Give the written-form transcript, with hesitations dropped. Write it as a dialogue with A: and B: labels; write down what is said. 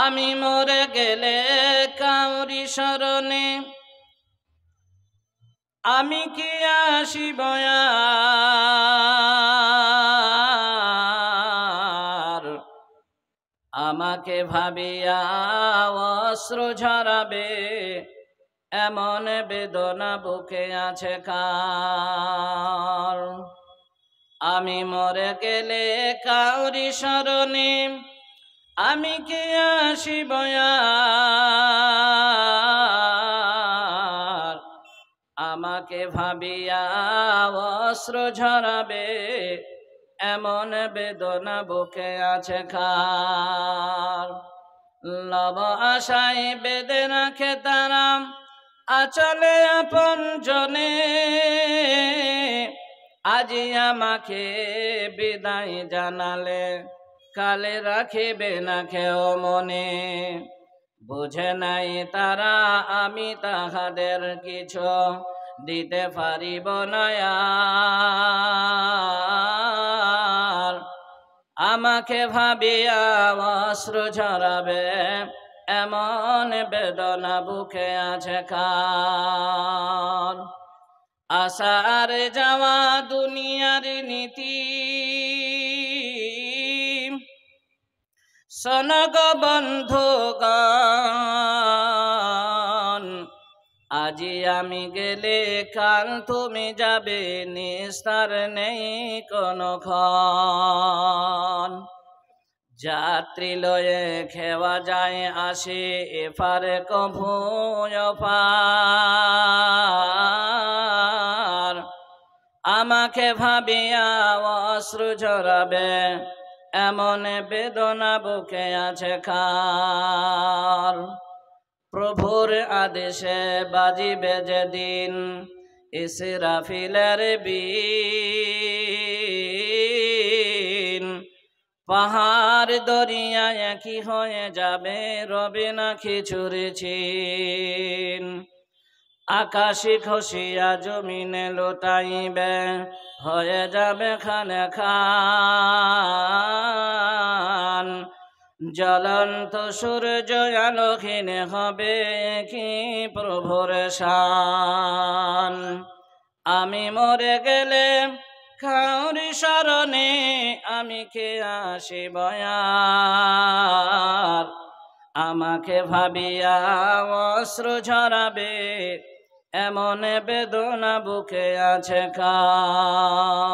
A: আমি মরে গেলে কাউরি শরণে আমি কি আসিব আর? আমাকে ভাবিয়া অশ্রু ঝরাবে এমন বেদনা বুকে আছে কার? আমি মরে গেলে কাউরি শরণে আমি কি আসিব আর? আমাকে ভাবিয়া অশ্রু ঝরাবে এমন বেদনা বুকে আছে কার? লব আশায় বেদে রাখে তারা আচলে আপন জনে, আজি আমাকে বিদায় জানালে কালে রাখিবে না কেউ মনে। বুঝে নাই তারা আমি তাহাদের কিছু দিতে পারিব না আর। আমাকে ভাবিয়া অশ্রু ঝরাবে এমন বেদনা বুকে আছে কার? আসার যাওয়া দুনিয়ার নীতি সনগ বন্ধুগণ, আজি আমি গেলে কাল তুমি যাবে নিস্তার নেই কোনক্ষণ। যাত্রী লয়ে খেওয়া যায় আসে এপারে কভু অপার। আমাকে ভাবিয়া অশ্রু ঝরাবে এমন বেদনা বুকে আছে কার? প্রভুর আদেশে বাজিবে যেদিন ইসরাফিলের বিন, পাহাড় দরিয়া একই হয়ে যাবে রবে না কিছুর চিন। আকাশে খসিয়া জমিনে লুটাইবে হয়ে যাবে খানে খান। জ্বলন্ত সূর্য আলোহীন হবে কি প্রভুর শান? আমি মরে গেলে কাউরি শরণে আমি কে আসিব আর? আমাকে ভাবিয়া অশ্রু ঝরাবে এমন বেদনা বুকে আছে কার?